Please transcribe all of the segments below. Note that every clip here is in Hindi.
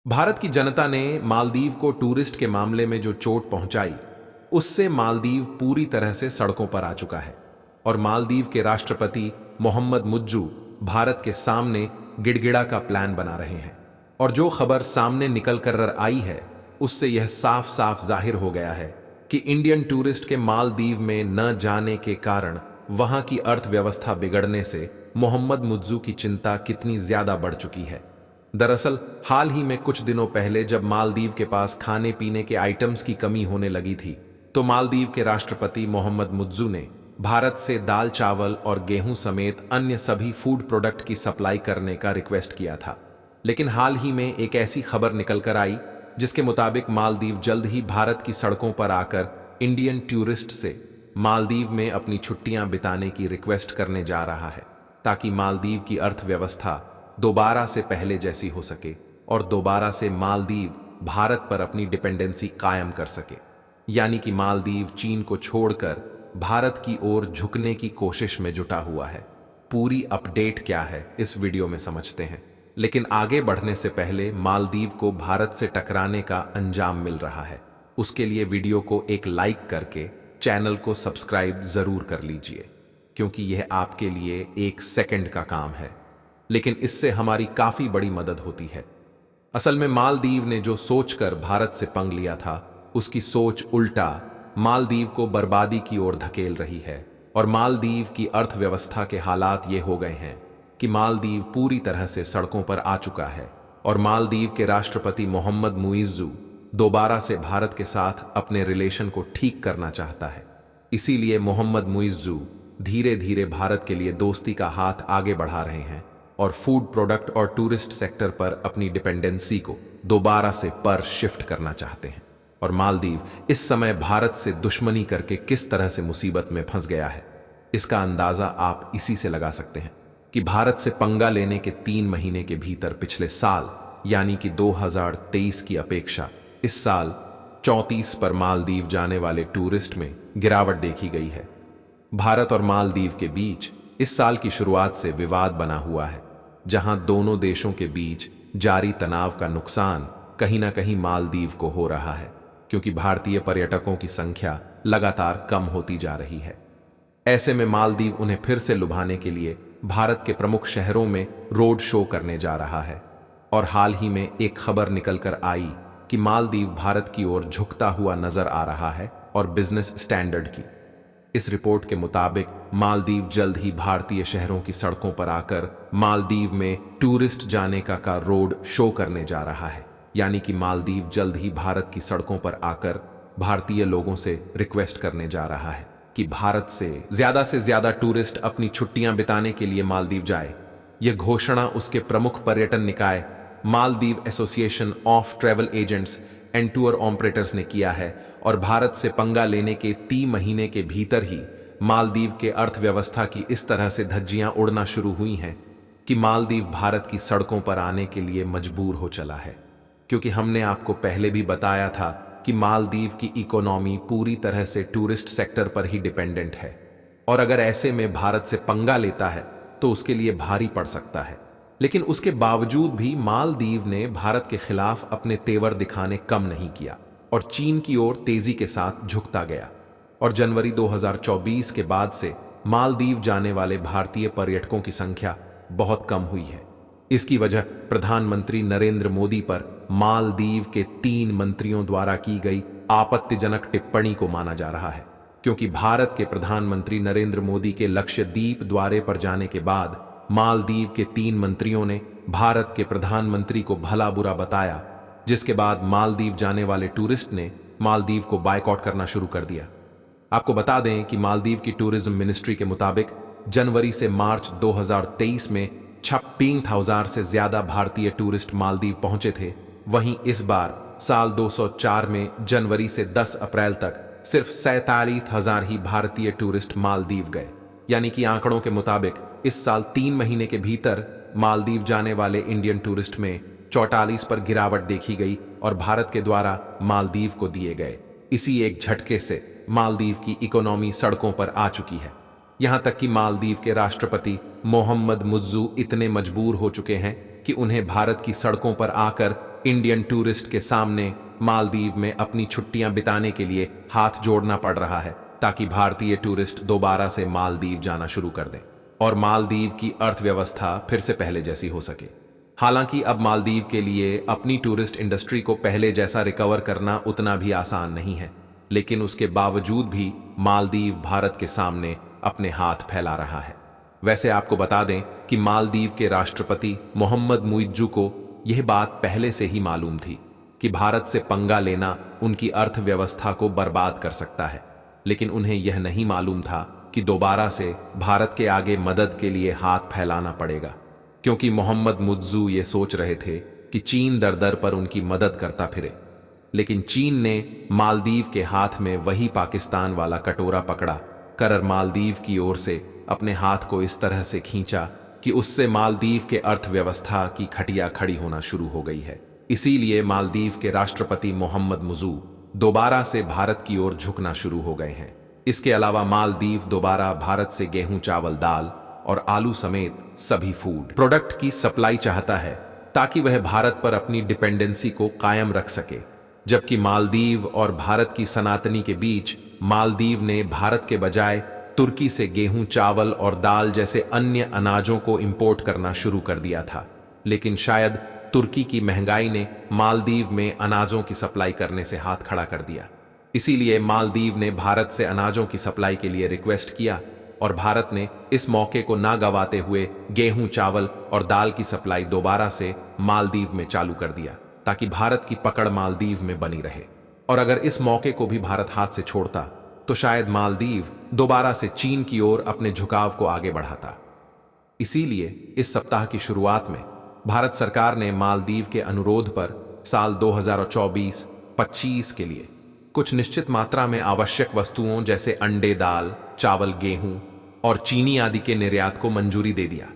भारत की जनता ने मालदीव को टूरिस्ट के मामले में जो चोट पहुंचाई, उससे मालदीव पूरी तरह से सड़कों पर आ चुका है और मालदीव के राष्ट्रपति मोहम्मद मुज्जू भारत के सामने गिड़गिड़ा का प्लान बना रहे हैं। और जो खबर सामने निकल कर आई है, उससे यह साफ साफ जाहिर हो गया है कि इंडियन टूरिस्ट के मालदीव में न जाने के कारण वहां की अर्थव्यवस्था बिगड़ने से मोहम्मद मुज्जू की चिंता कितनी ज्यादा बढ़ चुकी है। दरअसल हाल ही में कुछ दिनों पहले जब मालदीव के पास खाने पीने के आइटम्स की कमी होने लगी थी, तो मालदीव के राष्ट्रपति मोहम्मद मुज्जू ने भारत से दाल चावल और गेहूं समेत अन्य सभी फूड प्रोडक्ट की सप्लाई करने का रिक्वेस्ट किया था। लेकिन हाल ही में एक ऐसी खबर निकल कर आई जिसके मुताबिक मालदीव जल्द ही भारत की सड़कों पर आकर इंडियन टूरिस्ट से मालदीव में अपनी छुट्टियां बिताने की रिक्वेस्ट करने जा रहा है, ताकि मालदीव की अर्थव्यवस्था दोबारा से पहले जैसी हो सके और दोबारा से मालदीव भारत पर अपनी डिपेंडेंसी कायम कर सके। यानी कि मालदीव चीन को छोड़कर भारत की ओर झुकने की कोशिश में जुटा हुआ है। पूरी अपडेट क्या है इस वीडियो में समझते हैं, लेकिन आगे बढ़ने से पहले मालदीव को भारत से टकराने का अंजाम मिल रहा है, उसके लिए वीडियो को एक लाइक करके चैनल को सब्सक्राइब जरूर कर लीजिए, क्योंकि यह आपके लिए एक सेकंड का काम है, लेकिन इससे हमारी काफी बड़ी मदद होती है। असल में मालदीव ने जो सोचकर भारत से पंग लिया था, उसकी सोच उल्टा मालदीव को बर्बादी की ओर धकेल रही है और मालदीव की अर्थव्यवस्था के हालात ये हो गए हैं कि मालदीव पूरी तरह से सड़कों पर आ चुका है और मालदीव के राष्ट्रपति मोहम्मद मुइज्जू दोबारा से भारत के साथ अपने रिलेशन को ठीक करना चाहता है। इसीलिए मोहम्मद मुइज्जू धीरे धीरे भारत के लिए दोस्ती का हाथ आगे बढ़ा रहे हैं और फूड प्रोडक्ट और टूरिस्ट सेक्टर पर अपनी डिपेंडेंसी को दोबारा से पर शिफ्ट करना चाहते हैं। और मालदीव इस समय भारत से दुश्मनी करके किस तरह से मुसीबत में फंस गया है, इसका अंदाजा आप इसी से लगा सकते हैं कि भारत से पंगा लेने के 3 महीने के भीतर पिछले साल यानी कि 2023 की अपेक्षा इस साल 34 पर मालदीव जाने वाले टूरिस्ट में गिरावट देखी गई है। भारत और मालदीव के बीच इस साल की शुरुआत से विवाद बना हुआ है, जहां दोनों देशों के बीच जारी तनाव का नुकसान कहीं ना कहीं मालदीव को हो रहा है, क्योंकि भारतीय पर्यटकों की संख्या लगातार कम होती जा रही है। ऐसे में मालदीव उन्हें फिर से लुभाने के लिए भारत के प्रमुख शहरों में रोड शो करने जा रहा है। और हाल ही में एक खबर निकल कर आई कि मालदीव भारत की ओर झुकता हुआ नजर आ रहा है और बिजनेस स्टैंडर्ड की। इस रिपोर्ट के मुताबिक मालदीव जल्द ही भारतीय शहरों की सड़कों पर आकर मालदीव में टूरिस्ट जाने का रोड शो करने जा रहा है। यानी कि मालदीव जल्द ही भारत की सड़कों पर आकर भारतीय लोगों से रिक्वेस्ट करने जा रहा है कि भारत से ज्यादा टूरिस्ट अपनी छुट्टियां बिताने के लिए मालदीव जाए। यह घोषणा उसके प्रमुख पर्यटन निकाय Maldives association of travel agents and tour operators ने किया है। और भारत से पंगा लेने के 3 महीने के भीतर ही मालदीव के अर्थव्यवस्था की इस तरह से धज्जियां उड़ना शुरू हुई हैं कि मालदीव भारत की सड़कों पर आने के लिए मजबूर हो चला है। क्योंकि हमने आपको पहले भी बताया था कि मालदीव की इकोनॉमी पूरी तरह से टूरिस्ट सेक्टर पर ही डिपेंडेंट है, और अगर ऐसे में भारत से पंगा लेता है तो उसके लिए भारी पड़ सकता है। लेकिन उसके बावजूद भी मालदीव ने भारत के खिलाफ अपने तेवर दिखाने कम नहीं किया और चीन की ओर तेजी के साथ झुकता गया। और जनवरी 2024 के बाद से मालदीव जाने वाले भारतीय पर्यटकों की संख्या बहुत कम हुई है। इसकी वजह प्रधानमंत्री नरेंद्र मोदी पर मालदीव के 3 मंत्रियों द्वारा की गई आपत्तिजनक टिप्पणी को माना जा रहा है, क्योंकि भारत के प्रधानमंत्री नरेंद्र मोदी के लक्षद्वीप दौरे पर जाने के बाद मालदीव के 3 मंत्रियों ने भारत के प्रधानमंत्री को भला बुरा बताया, जिसके बाद मालदीव जाने वाले टूरिस्ट ने मालदीव को बायकॉट करना शुरू कर दिया। आपको बता दें कि मालदीव की टूरिज्म मिनिस्ट्री के मुताबिक जनवरी से मार्च 2023 में 56,000 से ज्यादा भारतीय टूरिस्ट मालदीव पहुंचे थे। वहीं इस बार साल 2004 में जनवरी से 10 अप्रैल तक सिर्फ 47,000 ही भारतीय टूरिस्ट मालदीव गए। यानी कि आंकड़ों के मुताबिक इस साल 3 महीने के भीतर मालदीव जाने वाले इंडियन टूरिस्ट में 44 पर गिरावट देखी गई और भारत के द्वारा मालदीव को दिए गए इसी एक झटके से मालदीव की इकोनॉमी सड़कों पर आ चुकी है। यहां तक कि मालदीव के राष्ट्रपति मोहम्मद मुज्जू इतने मजबूर हो चुके हैं कि उन्हें भारत की सड़कों पर आकर इंडियन टूरिस्ट के सामने मालदीव में अपनी छुट्टियां बिताने के लिए हाथ जोड़ना पड़ रहा है ताकि भारतीय टूरिस्ट दोबारा से मालदीव जाना शुरू कर दें और मालदीव की अर्थव्यवस्था फिर से पहले जैसी हो सके। हालांकि अब मालदीव के लिए अपनी टूरिस्ट इंडस्ट्री को पहले जैसा रिकवर करना उतना भी आसान नहीं है, लेकिन उसके बावजूद भी मालदीव भारत के सामने अपने हाथ फैला रहा है। वैसे आपको बता दें कि मालदीव के राष्ट्रपति मोहम्मद मुइज्जू को यह बात पहले से ही मालूम थी कि भारत से पंगा लेना उनकी अर्थव्यवस्था को बर्बाद कर सकता है, लेकिन उन्हें यह नहीं मालूम था कि दोबारा से भारत के आगे मदद के लिए हाथ फैलाना पड़ेगा, क्योंकि मोहम्मद मुइज्जू ये सोच रहे थे कि चीन दर दर पर उनकी मदद करता फिरे। लेकिन चीन ने मालदीव के हाथ में वही पाकिस्तान वाला कटोरा पकड़ा कर मालदीव की ओर से अपने हाथ को इस तरह से खींचा कि उससे मालदीव के अर्थव्यवस्था की खटिया खड़ी होना शुरू हो गई है। इसीलिए मालदीव के राष्ट्रपति मोहम्मद मुइज्जू दोबारा से भारत की ओर झुकना शुरू हो गए हैं। इसके अलावा मालदीव दोबारा भारत से गेहूं, चावल, दाल और आलू समेत सभी फूड प्रोडक्ट की सप्लाई चाहता है ताकि वह भारत पर अपनी डिपेंडेंसी को कायम रख सके। जबकि मालदीव और भारत की सनातनी के बीच मालदीव ने भारत के बजाय तुर्की से गेहूं, चावल और दाल जैसे अन्य अनाजों को इंपोर्ट करना शुरू कर दिया था, लेकिन शायद तुर्की की महंगाई ने मालदीव में अनाजों की सप्लाई करने से हाथ खड़ा कर दिया। इसीलिए मालदीव ने भारत से अनाजों की सप्लाई के लिए रिक्वेस्ट किया और भारत ने इस मौके को ना गंवाते हुए गेहूं, चावल और दाल की सप्लाई दोबारा से मालदीव में चालू कर दिया ताकि भारत की पकड़ मालदीव में बनी रहे। और अगर इस मौके को भी भारत हाथ से छोड़ता तो शायद मालदीव दोबारा से चीन की ओर अपने झुकाव को आगे बढ़ाता। इसीलिए इस सप्ताह की शुरुआत में भारत सरकार ने मालदीव के अनुरोध पर साल 2024-25 के लिए कुछ निश्चित मात्रा में आवश्यक वस्तुओं जैसे अंडे, दाल, चावल, गेहूं और चीनी आदि के निर्यात को मंजूरी दे दिया।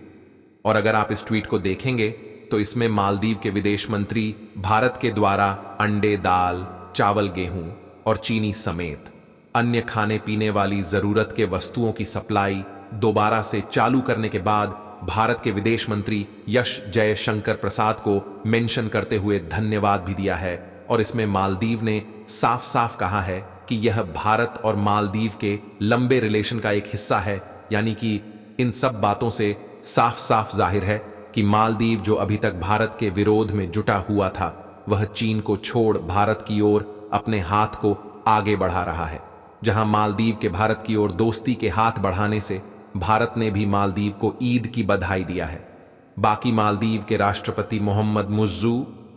और अगर आप इस ट्वीट को देखेंगे तो इसमें मालदीव के विदेश मंत्री भारत के द्वारा अंडे, दाल, चावल, गेहूं और चीनी समेत अन्य खाने पीने वाली जरूरत के वस्तुओं की सप्लाई दोबारा से चालू करने के बाद भारत के विदेश मंत्री एस जयशंकर प्रसाद को मेंशन करते हुए धन्यवाद भी दिया है। और इसमें मालदीव ने साफ साफ कहा है कि यह भारत और मालदीव के लंबे रिलेशन का एक हिस्सा है। यानी कि इन सब बातों से साफ साफ जाहिर है कि मालदीव जो अभी तक भारत के विरोध में जुटा हुआ था, वह चीन को छोड़ भारत की ओर अपने हाथ को आगे बढ़ा रहा है। जहां मालदीव के भारत की ओर दोस्ती के हाथ बढ़ाने से भारत ने भी मालदीव को ईद की बधाई दिया है। बाकी मालदीव के राष्ट्रपति मोहम्मद मुइज्जू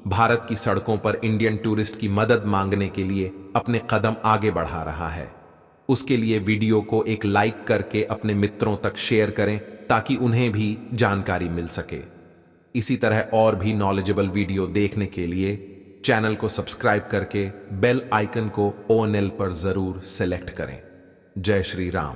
भारत की सड़कों पर इंडियन टूरिस्ट की मदद मांगने के लिए अपने कदम आगे बढ़ा रहा है। उसके लिए वीडियो को एक लाइक करके अपने मित्रों तक शेयर करें ताकि उन्हें भी जानकारी मिल सके। इसी तरह और भी नॉलेजेबल वीडियो देखने के लिए चैनल को सब्सक्राइब करके बेल आइकन को ऑल पर जरूर सेलेक्ट करें। जय श्री राम।